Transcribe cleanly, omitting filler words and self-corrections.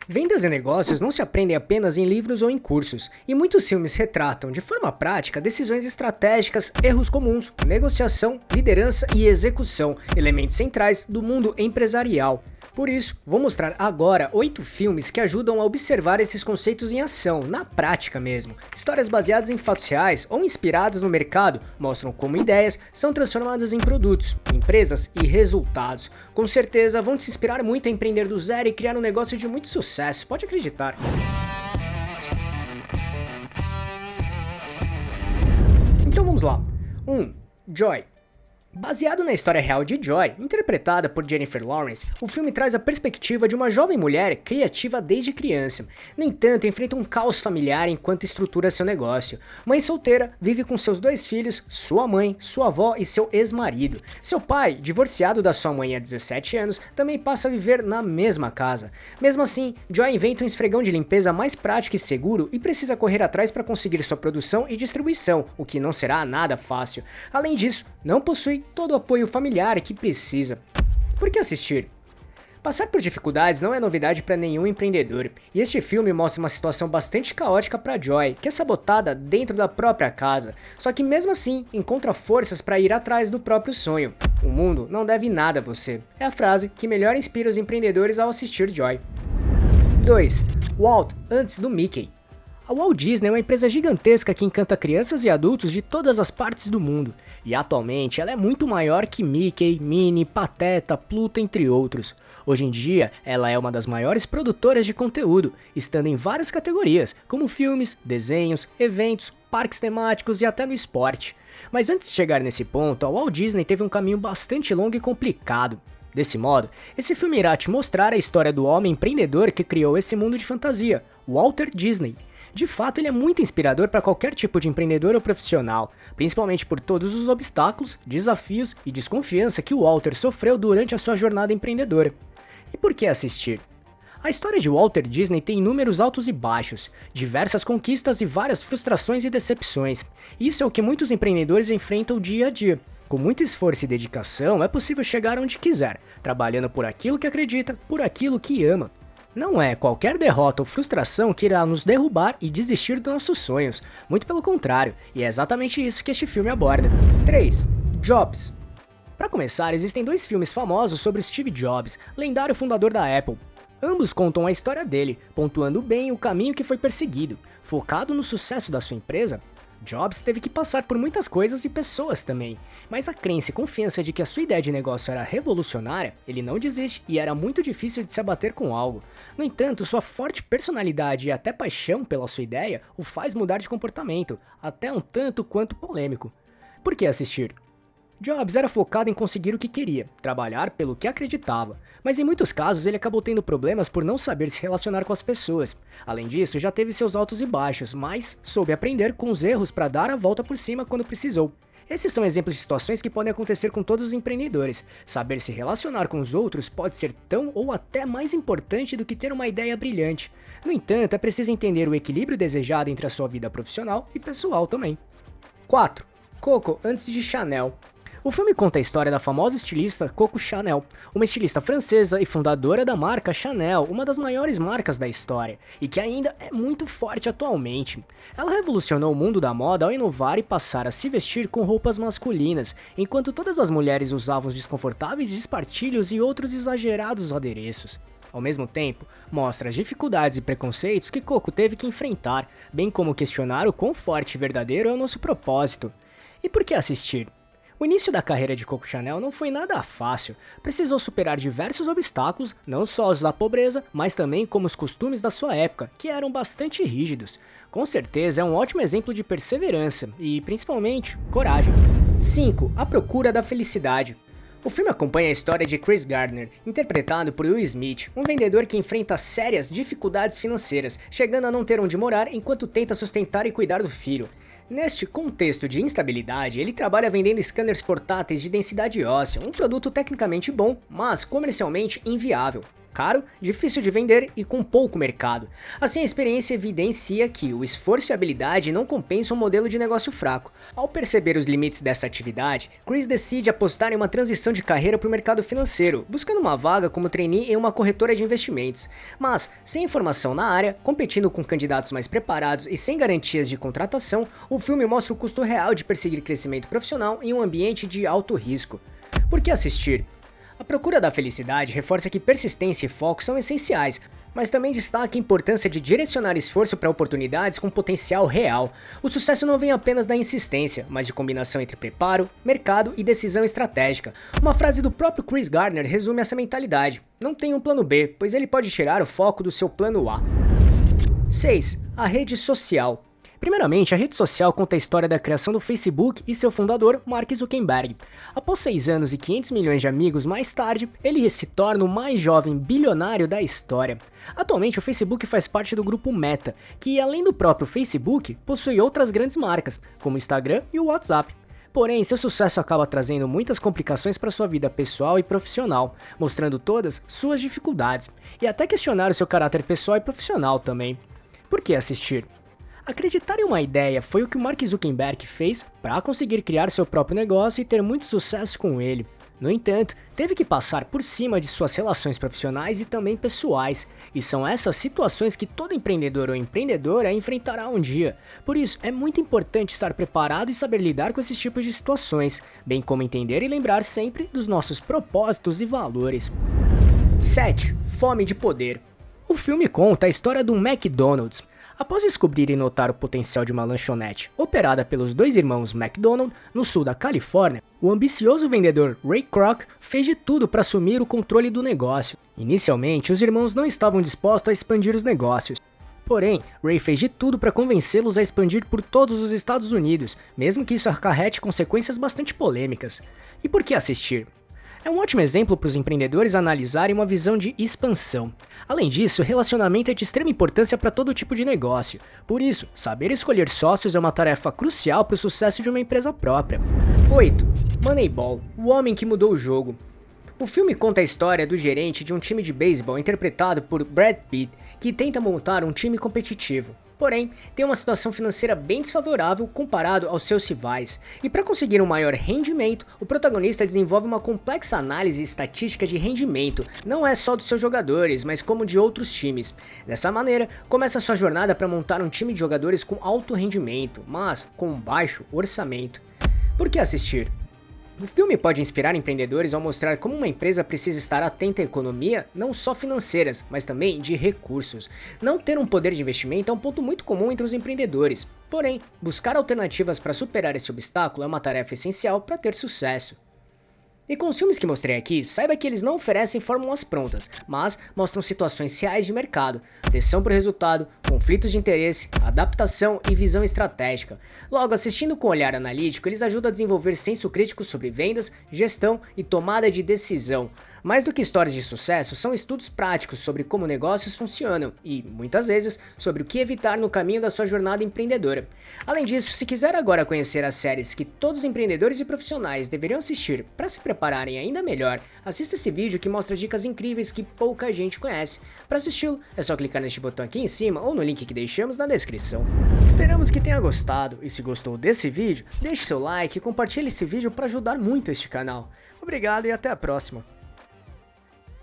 Vendas e negócios não se aprendem apenas em livros ou em cursos, e muitos filmes retratam, de forma prática, decisões estratégicas, erros comuns, negociação, liderança e execução, elementos centrais do mundo empresarial. Por isso, vou mostrar agora 8 filmes que ajudam a observar esses conceitos em ação, na prática mesmo. Histórias baseadas em fatos reais ou inspiradas no mercado mostram como ideias são transformadas em produtos, empresas e resultados. Com certeza vão te inspirar muito a empreender do zero e criar um negócio de muito sucesso, pode acreditar. Então vamos lá. 1. Joy. Baseado na história real de Joy, interpretada por Jennifer Lawrence, o filme traz a perspectiva de uma jovem mulher criativa desde criança. No entanto, enfrenta um caos familiar enquanto estrutura seu negócio. Mãe solteira, vive com seus 2 filhos, sua mãe, sua avó e seu ex-marido. Seu pai, divorciado da sua mãe há 17 anos, também passa a viver na mesma casa. Mesmo assim, Joy inventa um esfregão de limpeza mais prático e seguro e precisa correr atrás para conseguir sua produção e distribuição, o que não será nada fácil. Além disso, não possui todo o apoio familiar que precisa. Por que assistir? Passar por dificuldades não é novidade para nenhum empreendedor, e este filme mostra uma situação bastante caótica para Joy, que é sabotada dentro da própria casa, só que mesmo assim encontra forças para ir atrás do próprio sonho. O mundo não deve nada a você, é a frase que melhor inspira os empreendedores ao assistir Joy. 2. Walt antes do Mickey. A Walt Disney é uma empresa gigantesca que encanta crianças e adultos de todas as partes do mundo, e atualmente ela é muito maior que Mickey, Minnie, Pateta, Pluto, entre outros. Hoje em dia, ela é uma das maiores produtoras de conteúdo, estando em várias categorias, como filmes, desenhos, eventos, parques temáticos e até no esporte. Mas antes de chegar nesse ponto, a Walt Disney teve um caminho bastante longo e complicado. Desse modo, esse filme irá te mostrar a história do homem empreendedor que criou esse mundo de fantasia, Walter Disney. De fato, ele é muito inspirador para qualquer tipo de empreendedor ou profissional, principalmente por todos os obstáculos, desafios e desconfiança que o Walter sofreu durante a sua jornada empreendedora. E por que assistir? A história de Walter Disney tem inúmeros altos e baixos, diversas conquistas e várias frustrações e decepções. Isso é o que muitos empreendedores enfrentam dia a dia. Com muito esforço e dedicação, é possível chegar onde quiser, trabalhando por aquilo que acredita, por aquilo que ama. Não é qualquer derrota ou frustração que irá nos derrubar e desistir dos nossos sonhos, muito pelo contrário, e é exatamente isso que este filme aborda. 3. Jobs. Para começar, existem 2 filmes famosos sobre Steve Jobs, lendário fundador da Apple. Ambos contam a história dele, pontuando bem o caminho que foi perseguido. Focado no sucesso da sua empresa, Jobs teve que passar por muitas coisas e pessoas também, mas a crença e confiança de que a sua ideia de negócio era revolucionária, ele não desiste e era muito difícil de se abater com algo. No entanto, sua forte personalidade e até paixão pela sua ideia o faz mudar de comportamento, até um tanto quanto polêmico. Por que assistir? Jobs era focado em conseguir o que queria, trabalhar pelo que acreditava, mas em muitos casos ele acabou tendo problemas por não saber se relacionar com as pessoas. Além disso, já teve seus altos e baixos, mas soube aprender com os erros para dar a volta por cima quando precisou. Esses são exemplos de situações que podem acontecer com todos os empreendedores. Saber se relacionar com os outros pode ser tão ou até mais importante do que ter uma ideia brilhante. No entanto, é preciso entender o equilíbrio desejado entre a sua vida profissional e pessoal também. 4. Coco antes de Chanel. O filme conta a história da famosa estilista Coco Chanel, uma estilista francesa e fundadora da marca Chanel, uma das maiores marcas da história, e que ainda é muito forte atualmente. Ela revolucionou o mundo da moda ao inovar e passar a se vestir com roupas masculinas, enquanto todas as mulheres usavam os desconfortáveis espartilhos e outros exagerados adereços. Ao mesmo tempo, mostra as dificuldades e preconceitos que Coco teve que enfrentar, bem como questionar o quão forte e verdadeiro é o nosso propósito. E por que assistir? O início da carreira de Coco Chanel não foi nada fácil, precisou superar diversos obstáculos, não só os da pobreza, mas também como os costumes da sua época, que eram bastante rígidos. Com certeza é um ótimo exemplo de perseverança e, principalmente, coragem. 5. A Procura da Felicidade. O filme acompanha a história de Chris Gardner, interpretado por Will Smith, um vendedor que enfrenta sérias dificuldades financeiras, chegando a não ter onde morar enquanto tenta sustentar e cuidar do filho. Neste contexto de instabilidade, ele trabalha vendendo scanners portáteis de densidade óssea, um produto tecnicamente bom, mas comercialmente inviável. caro, difícil de vender e com pouco mercado. Assim, a experiência evidencia que o esforço e habilidade não compensam um modelo de negócio fraco. Ao perceber os limites dessa atividade, Chris decide apostar em uma transição de carreira para o mercado financeiro, buscando uma vaga como trainee em uma corretora de investimentos. Mas, sem informação na área, competindo com candidatos mais preparados e sem garantias de contratação, o filme mostra o custo real de perseguir crescimento profissional em um ambiente de alto risco. Por que assistir? A procura da felicidade reforça que persistência e foco são essenciais, mas também destaca a importância de direcionar esforço para oportunidades com potencial real. O sucesso não vem apenas da insistência, mas de combinação entre preparo, mercado e decisão estratégica. Uma frase do próprio Chris Gardner resume essa mentalidade: não tem um plano B, pois ele pode tirar o foco do seu plano A. 6. A rede social. Primeiramente, a rede social conta a história da criação do Facebook e seu fundador, Mark Zuckerberg. Após 6 anos e 500 milhões de amigos mais tarde, ele se torna o mais jovem bilionário da história. Atualmente, o Facebook faz parte do grupo Meta, que além do próprio Facebook, possui outras grandes marcas, como o Instagram e o WhatsApp. Porém, seu sucesso acaba trazendo muitas complicações para sua vida pessoal e profissional, mostrando todas suas dificuldades, e até questionar o seu caráter pessoal e profissional também. Por que assistir? Acreditar em uma ideia foi o que o Mark Zuckerberg fez para conseguir criar seu próprio negócio e ter muito sucesso com ele. No entanto, teve que passar por cima de suas relações profissionais e também pessoais, e são essas situações que todo empreendedor ou empreendedora enfrentará um dia. Por isso, é muito importante estar preparado e saber lidar com esses tipos de situações, bem como entender e lembrar sempre dos nossos propósitos e valores. 7. Fome de poder. O filme conta a história do McDonald's. Após descobrir e notar o potencial de uma lanchonete operada pelos dois irmãos McDonald no sul da Califórnia, o ambicioso vendedor Ray Kroc fez de tudo para assumir o controle do negócio. Inicialmente, os irmãos não estavam dispostos a expandir os negócios. Porém, Ray fez de tudo para convencê-los a expandir por todos os Estados Unidos, mesmo que isso acarrete consequências bastante polêmicas. E por que assistir? É um ótimo exemplo para os empreendedores analisarem uma visão de expansão. Além disso, relacionamento é de extrema importância para todo tipo de negócio. Por isso, saber escolher sócios é uma tarefa crucial para o sucesso de uma empresa própria. 8. Moneyball, o homem que mudou o jogo. O filme conta a história do gerente de um time de beisebol interpretado por Brad Pitt, que tenta montar um time competitivo. Porém, tem uma situação financeira bem desfavorável comparado aos seus rivais. E para conseguir um maior rendimento, o protagonista desenvolve uma complexa análise estatística de rendimento, não é só dos seus jogadores, mas como de outros times. Dessa maneira, começa sua jornada para montar um time de jogadores com alto rendimento, mas com um baixo orçamento. Por que assistir? O filme pode inspirar empreendedores ao mostrar como uma empresa precisa estar atenta à economia, não só financeiras, mas também de recursos. Não ter um poder de investimento é um ponto muito comum entre os empreendedores. Porém, buscar alternativas para superar esse obstáculo é uma tarefa essencial para ter sucesso. E com os filmes que mostrei aqui, saiba que eles não oferecem fórmulas prontas, mas mostram situações reais de mercado, pressão por resultado, conflitos de interesse, adaptação e visão estratégica. Logo, assistindo com olhar analítico, eles ajudam a desenvolver senso crítico sobre vendas, gestão e tomada de decisão. Mais do que histórias de sucesso, são estudos práticos sobre como negócios funcionam e, muitas vezes, sobre o que evitar no caminho da sua jornada empreendedora. Além disso, se quiser agora conhecer as séries que todos os empreendedores e profissionais deveriam assistir para se prepararem ainda melhor, assista esse vídeo que mostra dicas incríveis que pouca gente conhece. Para assisti-lo, é só clicar neste botão aqui em cima ou no link que deixamos na descrição. Esperamos que tenha gostado e se gostou desse vídeo, deixe seu like e compartilhe esse vídeo para ajudar muito este canal. Obrigado e até a próxima.